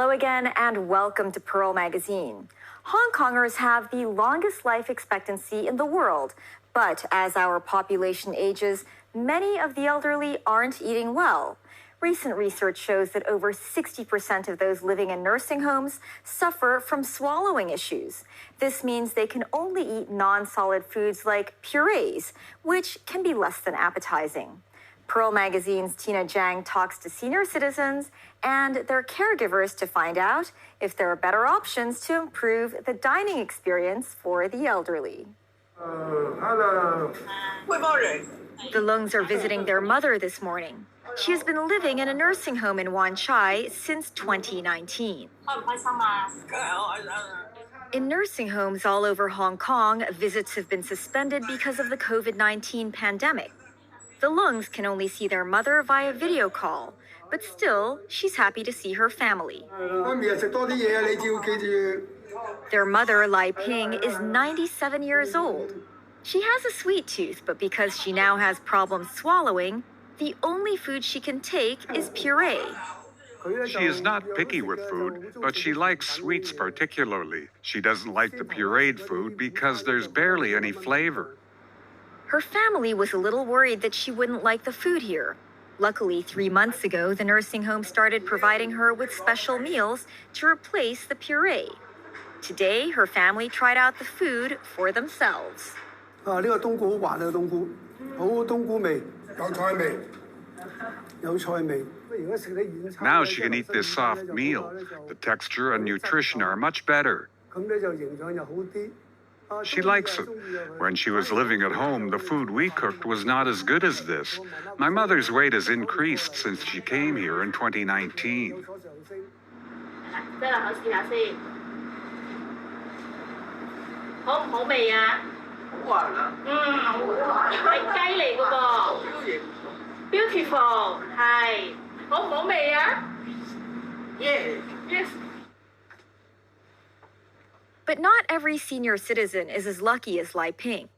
Hello again and welcome to Puree magazine. Hong Kongers have the longest life expectancy in the world, but as our population ages, many of the elderly aren't eating well. Recent research shows that over 60% of those living in nursing homes suffer from swallowing issues. This means they can only eat non-solid foods like purees, which can be less than appetizing. Puree magazine's Tina Jiang talks to senior citizens and their caregivers to find out if there are better options to improve the dining experience for the elderly. Hello. The Lungs are visiting their mother this morning. She has been living in a nursing home in Wan Chai since 2019. In nursing homes all over Hong Kong, visits have been suspended because of the COVID-19 pandemic. The Lungs can only see their mother via video call, but still, she's happy to see her family. Their mother, Lai Ping, is 97 years old. She has a sweet tooth, but because she now has problems swallowing, the only food she can take is puree. She is not picky with food, but she likes sweets particularly. She doesn't like the pureed food because there's barely any flavor. Her family was a little worried that she wouldn't like the food here. Luckily, 3 months ago, the nursing home started providing her with special meals to replace the puree. Today, her family tried out the food for themselves. Now she can eat this soft meal. The texture and nutrition are much better. She likes it. When she was living at home, the food we cooked was not as good as this. My mother's weight has increased since she came here in 2019. Beautiful. Hi. Yes. But not every senior citizen is as lucky as Lai Ping.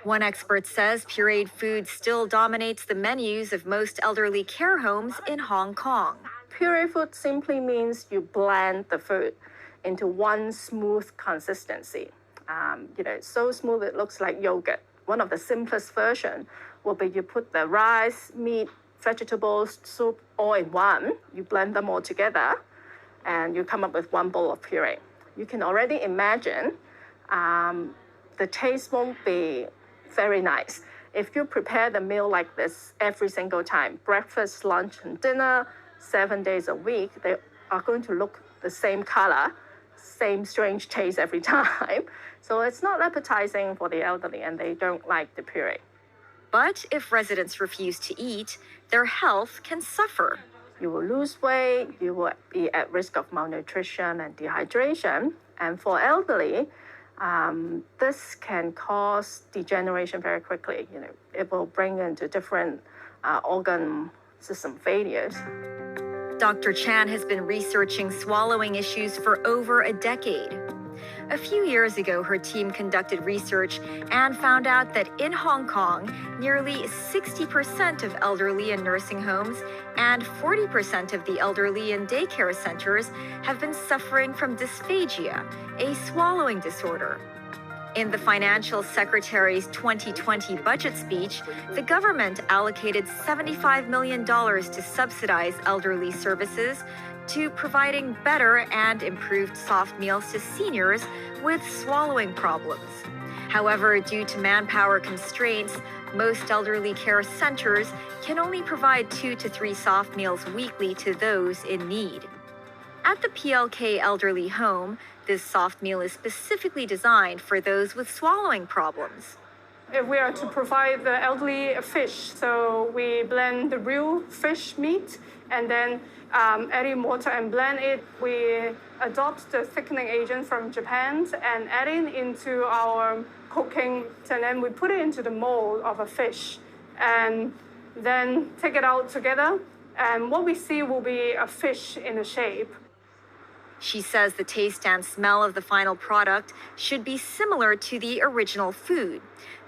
One expert says pureed food still dominates the menus of most elderly care homes in Hong Kong. Puree food simply means you blend the food into one smooth consistency. So smooth it looks like yogurt. One of the simplest version will be you put the rice, meat, vegetables, soup all in one. You blend them all together and you come up with one bowl of puree. You can already imagine the taste won't be very nice. If you prepare the meal like this every single time, breakfast, lunch, and dinner, 7 days a week, they are going to look the same color, same strange taste every time. So it's not appetizing for the elderly and they don't like the puree. But if residents refuse to eat, their health can suffer. You will lose weight, you will be at risk of malnutrition and dehydration. And for elderly, this can cause degeneration very quickly. It will bring into different organ system failures. Dr. Chan has been researching swallowing issues for over a decade. A few years ago, her team conducted research and found out that in Hong Kong, nearly 60% of elderly in nursing homes and 40% of the elderly in daycare centers have been suffering from dysphagia, a swallowing disorder. In the Financial Secretary's 2020 budget speech, the government allocated $75 million to subsidize elderly services to providing better and improved soft meals to seniors with swallowing problems. However, due to manpower constraints, most elderly care centers can only provide 2 to 3 soft meals weekly to those in need. At the PLK Elderly Home, this soft meal is specifically designed for those with swallowing problems. If we are to provide the elderly fish, so we blend the real fish meat and then add in water and blend it. We adopt the thickening agent from Japan and add it into our cooking, and then we put it into the mold of a fish and then take it out together. And what we see will be a fish in a shape. She says the taste and smell of the final product should be similar to the original food.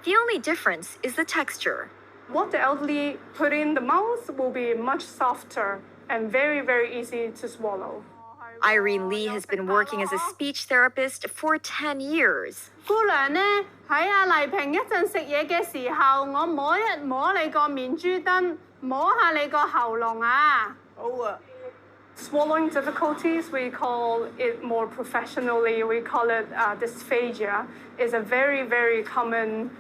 The only difference is the texture. What the elderly put in the mouth will be much softer and very, very easy to swallow. Irene Lee has been working as a speech therapist for 10 years. 姑娘呢，喺阿麗萍一陣食嘢嘅時候，我摸一摸你個面珠燈，摸下你個喉嚨啊。好啊。Swallowing difficulties, we call it more professionally, we call it dysphagia, is a very, very common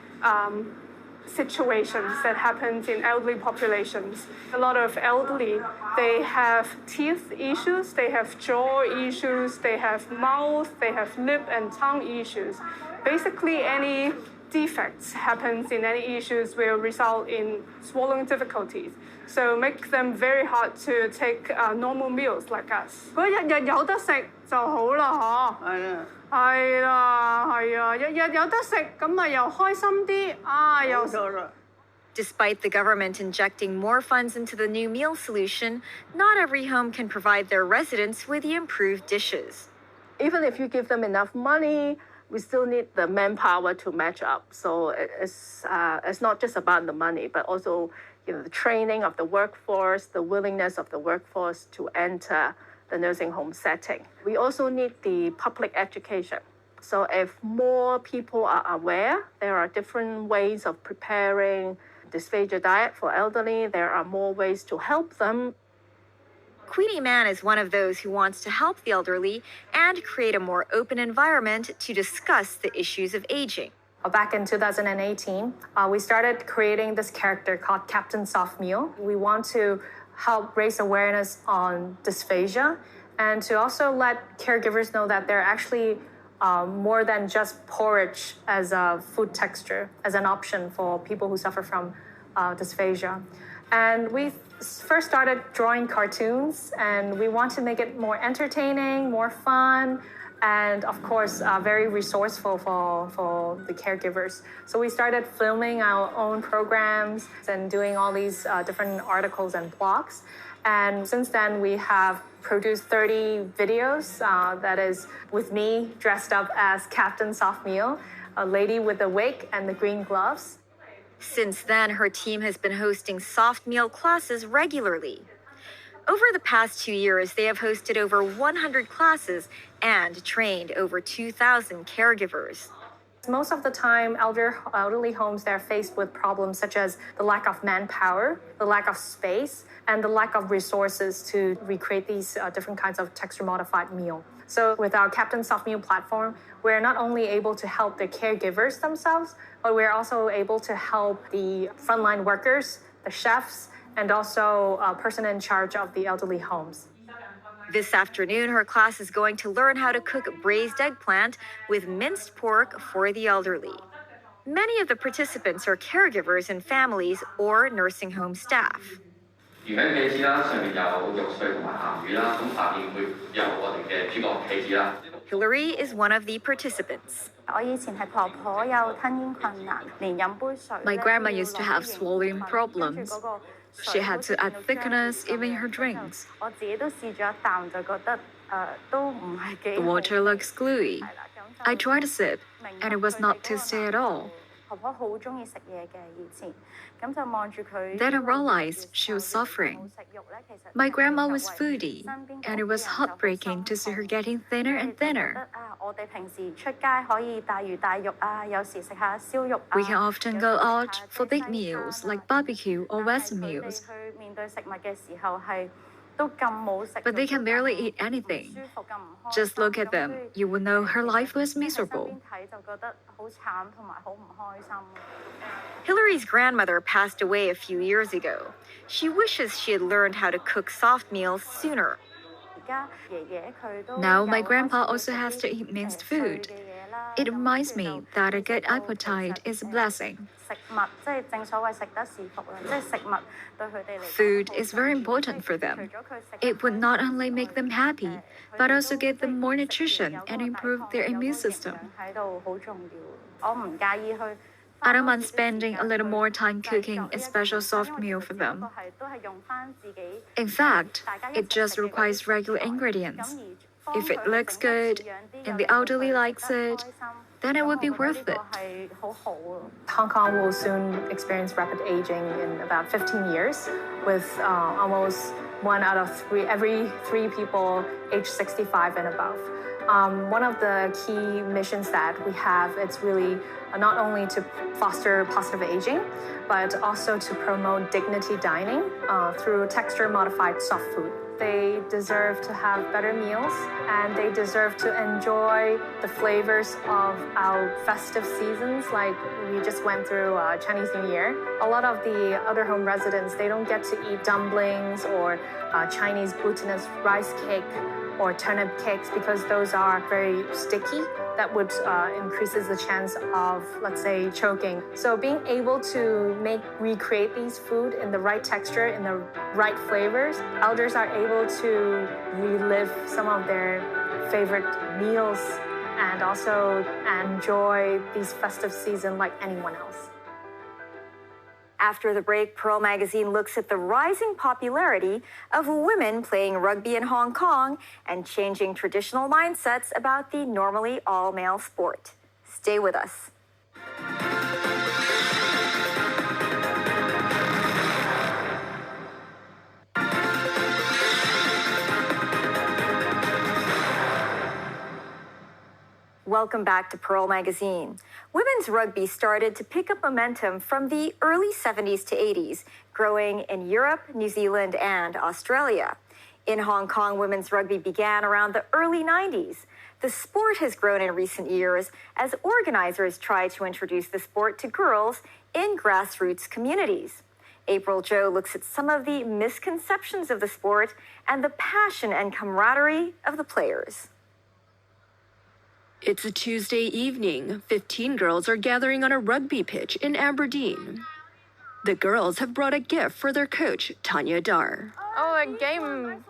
situations that happens in elderly populations. A lot of elderly, they have teeth issues, they have jaw issues, they have mouth, they have lip and tongue issues. Basically, any defects happens in any issues will result in swallowing difficulties. So make them very hard to take normal meals like us. 如果日日有得食就好啦，嗬。係啊。係啦，係啊，日日有得食，咁咪又開心啲啊，又。Despite the government injecting more funds into the new meal solution, not every home can provide their residents with the improved dishes. Even if you give them enough money, we still need the manpower to match up. So it's not just about the money, but also the training of the workforce, the willingness of the workforce to enter the nursing home setting. We also need the public education. So if more people are aware, there are different ways of preparing dysphagia diet for elderly. There are more ways to help them. Queenie Mann is one of those who wants to help the elderly and create a more open environment to discuss the issues of aging. Back in 2018, we started creating this character called Captain Soft Meal. We want to help raise awareness on dysphagia and to also let caregivers know that they're actually more than just porridge as a food texture, as an option for people who suffer from dysphagia. And we first started drawing cartoons, and we want to make it more entertaining, more fun, and of course, very resourceful for the caregivers. So we started filming our own programs and doing all these different articles and blogs. And since then, we have produced 30 videos that is with me dressed up as Captain Soft Meal, a lady with a wig and the green gloves. Since then, her team has been hosting soft meal classes regularly. Over the past 2 years, they have hosted over 100 classes and trained over 2,000 caregivers. Most of the time, elderly homes, they're faced with problems such as the lack of manpower, the lack of space, and the lack of resources to recreate these different kinds of texture-modified meal. So with our Captain Soft Meal platform, we're not only able to help the caregivers themselves, but we're also able to help the frontline workers, the chefs, and also a person in charge of the elderly homes. This afternoon, her class is going to learn how to cook braised eggplant with minced pork for the elderly. Many of the participants are caregivers and families or nursing home staff. Hillary is one of the participants. My grandma used to have swallowing problems. She had to add thickeners even in her drinks. The water looks gluey. I tried a sip, and it was not tasty at all. Then I realized she was suffering. My grandma was foodie, and it was heartbreaking to see her getting thinner and thinner. We can often go out for big meals like barbecue or Western meals, but they can barely eat anything. Just look at them, you will know her life was miserable. Hillary's grandmother passed away a few years ago. She wishes she had learned how to cook soft meals sooner. Now my grandpa also has to eat minced food. It reminds me that a good appetite is a blessing. Food is very important for them. It would not only make them happy, but also give them more nutrition and improve their immune system. I don't mind spending a little more time cooking a special soft meal for them. In fact, it just requires regular ingredients. If it looks good and the elderly likes it, then it would be worth it. Hong Kong will soon experience rapid aging in about 15 years, with almost every three people age 65 and above. One of the key missions that we have, it's really not only to foster positive aging, but also to promote dignity dining through texture-modified soft food. They deserve to have better meals, and they deserve to enjoy the flavors of our festive seasons, like we just went through Chinese New Year. A lot of the other home residents, they don't get to eat dumplings or Chinese glutinous rice cake or turnip cakes because those are very sticky. That would increases the chance of, let's say, choking. So being able to recreate these food in the right texture, in the right flavors, elders are able to relive some of their favorite meals and also enjoy these festive season like anyone else. After the break, Puree magazine looks at the rising popularity of women playing rugby in Hong Kong and changing traditional mindsets about the normally all-male sport. Stay with us. Welcome back to Puree magazine. Women's rugby started to pick up momentum from the early 70s to 80s, growing in Europe, New Zealand, and Australia. In Hong Kong, women's rugby began around the early 90s. The sport has grown in recent years as organizers try to introduce the sport to girls in grassroots communities. April Joe looks at some of the misconceptions of the sport and the passion and camaraderie of the players. It's a Tuesday evening. 15 girls are gathering on a rugby pitch in Aberdeen. The girls have brought a gift for their coach, Tanya Dar. Oh, a game.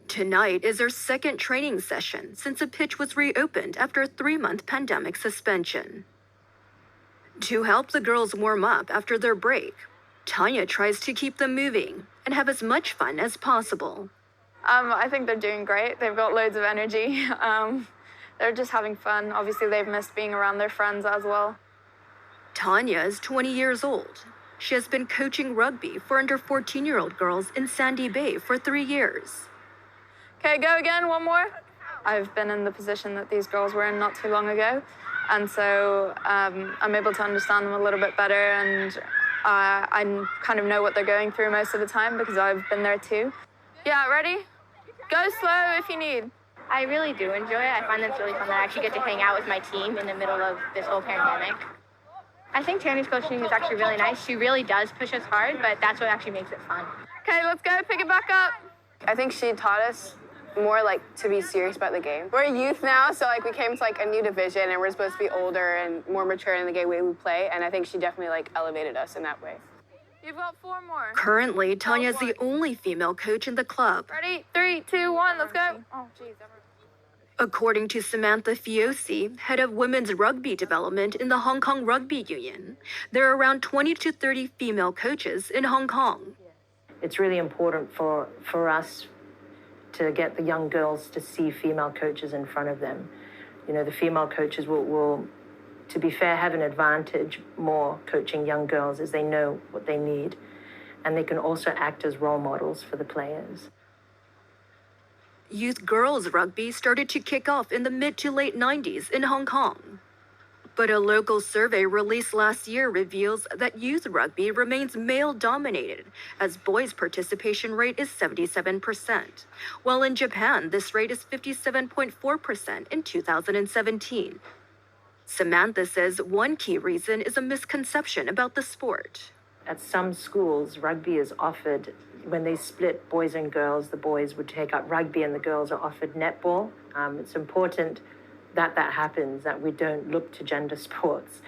Tonight is their second training session since the pitch was reopened after a 3-month pandemic suspension. To help the girls warm up after their break, Tanya tries to keep them moving and have as much fun as possible. I think they're doing great. They've got loads of energy. They're just having fun. Obviously, they've missed being around their friends as well. Tanya is 20 years old. She has been coaching rugby for under 14-year-old girls in Sandy Bay for 3 years. Okay, go again, one more. I've been in the position that these girls were in not too long ago, and so I'm able to understand them a little bit better, and I kind of know what they're going through most of the time because I've been there too. Yeah, ready? Go slow if you need. I really do enjoy it. I find it's really fun that I actually get to hang out with my team in the middle of this whole pandemic. I think Tanya's coaching is actually really nice. She really does push us hard, but that's what actually makes it fun. Okay, let's go, pick it back up. I think she taught us more like to be serious about the game. We're youth now, so like we came to like a new division and we're supposed to be older and more mature in the way we play, and I think she definitely like elevated us in that way. You've got 4 more. Currently, Tanya is the only female coach in the club. Ready? 3, 2, 1, let's go. Oh, jeez. According to Samantha Fiosi, head of women's rugby development in the Hong Kong Rugby Union, there are around 20 to 30 female coaches in Hong Kong. It's really important for us to get the young girls to see female coaches in front of them. You know, the female coaches will, to be fair, have an advantage more coaching young girls as they know what they need. And they can also act as role models for the players. Youth girls rugby started to kick off in the mid to late 90s in Hong Kong. But a local survey released last year reveals that youth rugby remains male-dominated, as boys' participation rate is 77%, while in Japan, this rate is 57.4% in 2017. Samantha says one key reason is a misconception about the sport. At some schools, rugby is offered. When they split boys and girls, the boys would take up rugby and the girls are offered netball. It's important that happens, that we don't look to gender sports,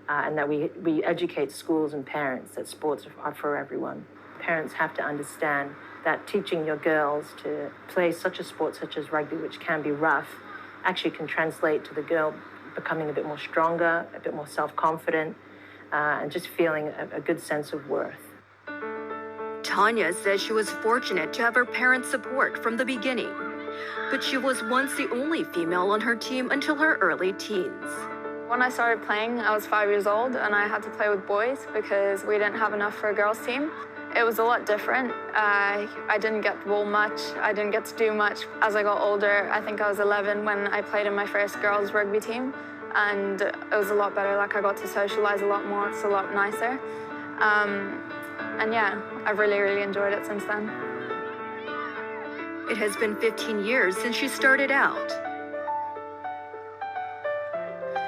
and that we educate schools and parents that sports are for everyone. Parents have to understand that teaching your girls to play such a sport such as rugby, which can be rough, actually can translate to the girl becoming a bit more stronger, a bit more self-confident, and just feeling a good sense of worth. Tanya says she was fortunate to have her parents' support from the beginning, but she was once the only female on her team until her early teens. When I started playing, I was 5 years old and I had to play with boys because we didn't have enough for a girls' team. It was a lot different. I didn't get the ball much. I didn't get to do much. As I got older, I think I was 11 when I played in my first girls rugby team, and it was a lot better. Like, I got to socialize a lot more. It's a lot nicer. And yeah, I've really, really enjoyed it since then. It has been 15 years since she started out.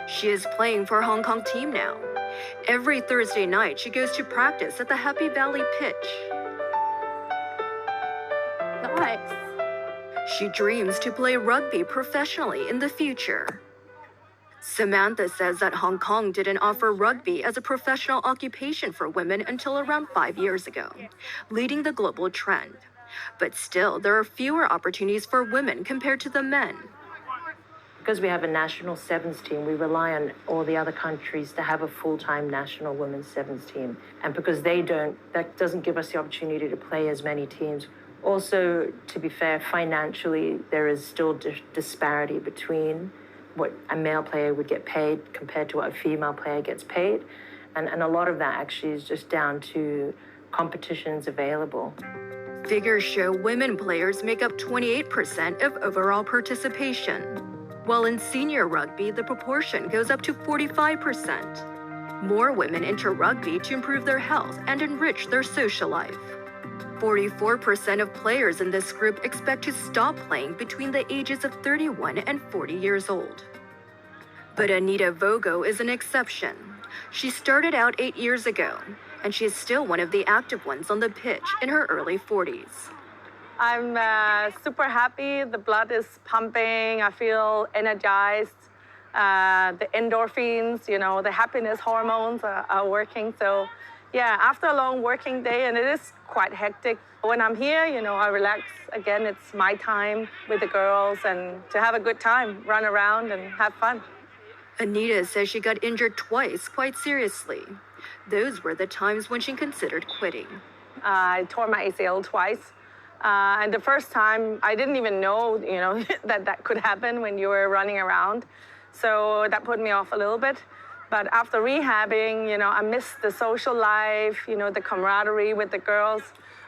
She is playing for a Hong Kong team now. Every Thursday night, she goes to practice at the Happy Valley pitch. Nice. She dreams to play rugby professionally in the future. Samantha says that Hong Kong didn't offer rugby as a professional occupation for women until around 5 years ago, leading the global trend. But still, there are fewer opportunities for women compared to the men. Because we have a national sevens team, we rely on all the other countries to have a full-time national women's sevens team. And because they don't, that doesn't give us the opportunity to play as many teams. Also, to be fair, financially, there is still disparity between what a male player would get paid compared to what a female player gets paid. And a lot of that actually is just down to competitions available. Figures show women players make up 28% of overall participation, while in senior rugby, the proportion goes up to 45%. More women enter rugby to improve their health and enrich their social life. 44% of players in this group expect to stop playing between the ages of 31 and 40 years old. But Anita Vogo is an exception. She started out 8 years ago, and she is still one of the active ones on the pitch in her early 40s. I'm super happy. The blood is pumping. I feel energized. The endorphins, the happiness hormones are working. So, yeah, after a long working day, and it is quite hectic, when I'm here, I relax. Again, it's my time with the girls and to have a good time, run around and have fun. Anita says she got injured twice quite seriously. Those were the times when she considered quitting. I tore my ACL twice. And the first time, I didn't even know, that could happen when you were running around. So that put me off a little bit. But after rehabbing, I missed the social life, the camaraderie with the girls.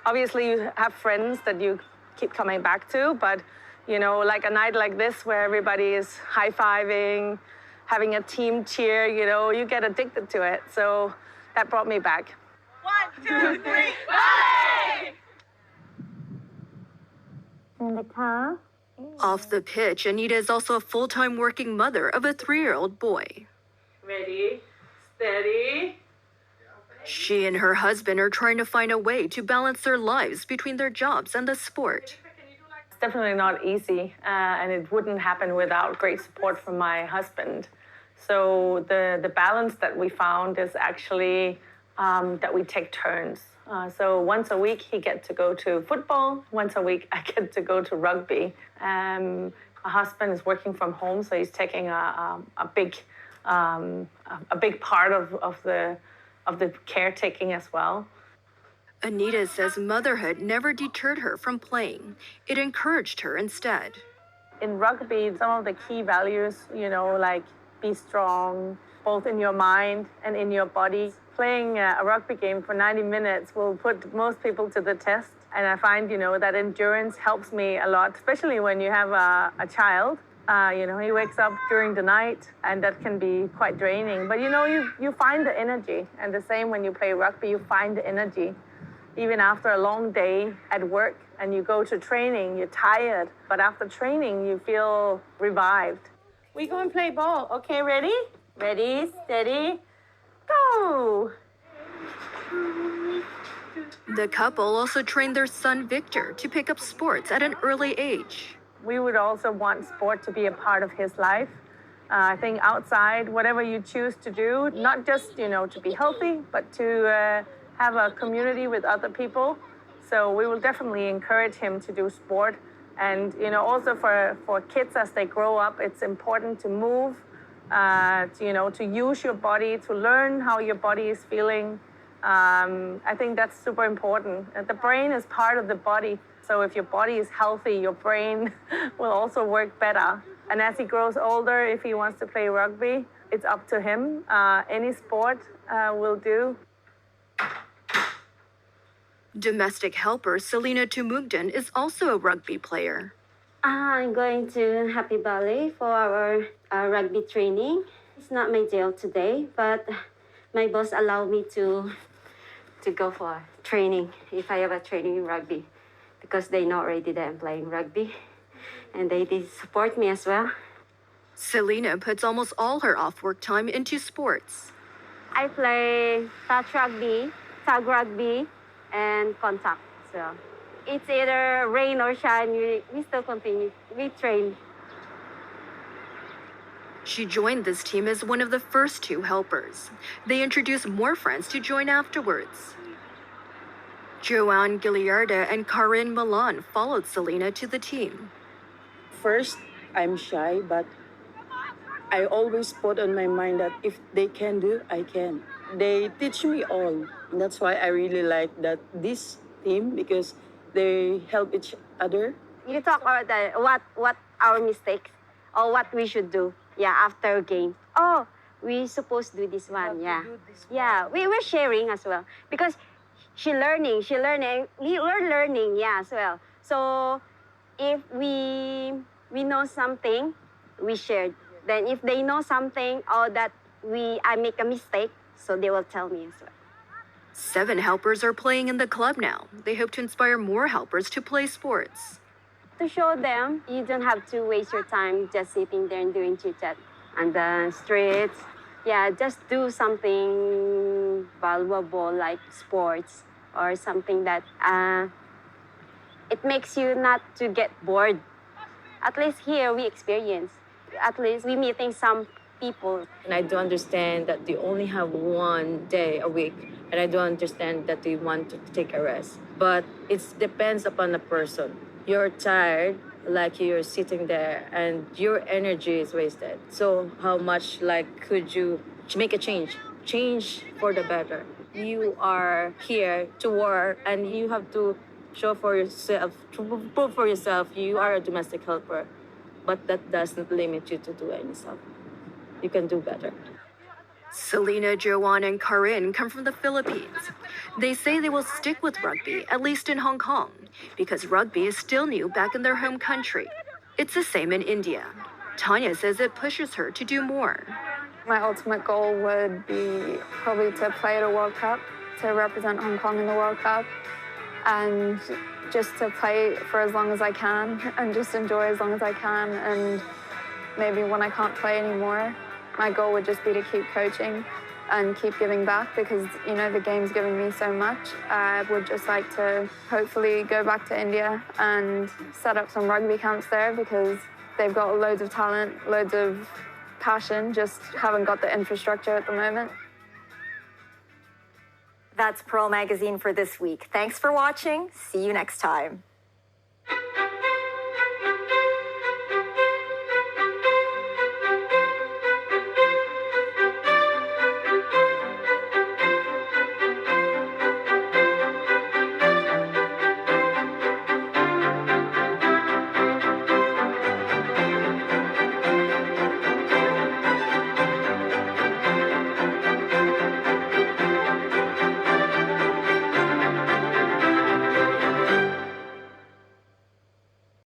Obviously, you have friends that you keep coming back to, but, like a night like this where everybody is high-fiving, having a team cheer, you get addicted to it. So that brought me back. 1, 2, 3, play! In the car. Off the pitch, Anita is also a full-time working mother of a 3-year-old boy. Ready, steady. She and her husband are trying to find a way to balance their lives between their jobs and the sport. It's definitely not easy, and it wouldn't happen without great support from my husband. So the balance that we found is actually that we take turns. So once a week, he gets to go to football. Once a week, I get to go to rugby. My husband is working from home, so he's taking a big part of the caretaking as well. Anita says motherhood never deterred her from playing. It encouraged her instead. In rugby, some of the key values, like be strong, both in your mind and in your body. Playing a rugby game for 90 minutes will put most people to the test. And I find, that endurance helps me a lot, especially when you have a child. He wakes up during the night, and that can be quite draining. But, you find the energy. And the same when you play rugby, you find the energy. Even after a long day at work and you go to training, you're tired. But after training, you feel revived. We go and play ball. Okay, ready? Ready, steady, go! The couple also trained their son Victor to pick up sports at an early age. We would also want sport to be a part of his life. I think outside, whatever you choose to do, not just, to be healthy, but to have a community with other people. So we will definitely encourage him to do sport. And, also for kids as they grow up, it's important to move, to use your body, to learn how your body is feeling. I think that's super important. The brain is part of the body. So if your body is healthy, your brain will also work better. And as he grows older, if he wants to play rugby, it's up to him. Any sport will do. Domestic helper Selena Tumugden is also a rugby player. I'm going to Happy Valley for our rugby training. It's not my jail today, but my boss allowed me to go for training if I have a training in rugby because they know already that I'm playing rugby and they did support me as well. Selena puts almost all her off-work time into sports. I play touch rugby, tag rugby, and contact. So it's either rain or shine, we still continue. We train. She joined this team as one of the first two helpers. They introduced more friends to join afterwards. Joanne Gilliarda and Karin Milan followed Selena to the team. First, I'm shy, but I always put on my mind that if they can do, I can. They teach me all. That's why I really like this team because they help each other. You talk about what our mistakes or what we should do. Yeah, after a game. Oh, we supposed to do this one. Yeah, yeah. We were sharing as well because we're learning. Yeah, as well. So if we know something, we shared. Then if they know something or that I make a mistake, so they will tell me as well. 7 helpers are playing in the club now. They hope to inspire more helpers to play sports. To show them, you don't have to waste your time just sitting there and doing chit-chat on the streets. Yeah, just do something valuable like sports or something that it makes you not to get bored. At least here we experience. At least we meeting some people. And I do understand that they only have one day a week, and I do understand that they want to take a rest. But it depends upon the person. You're tired, like you're sitting there, and your energy is wasted. So how much could you make a change? Change for the better. You are here to work, and you have to show for yourself, to prove for yourself you are a domestic helper. But that doesn't limit you to do any stuff. You can do better. Selena, Joanne, and Karin come from the Philippines. They say they will stick with rugby, at least in Hong Kong, because rugby is still new back in their home country. It's the same in India. Tanya says it pushes her to do more. My ultimate goal would be probably to play at a World Cup, to represent Hong Kong in the World Cup, and just to play for as long as I can and just enjoy as long as I can. And maybe when I can't play anymore, my goal would just be to keep coaching and keep giving back because, the game's giving me so much. I would just like to hopefully go back to India and set up some rugby camps there because they've got loads of talent, loads of passion, just haven't got the infrastructure at the moment. That's Pearl Magazine for this week. Thanks for watching. See you next time.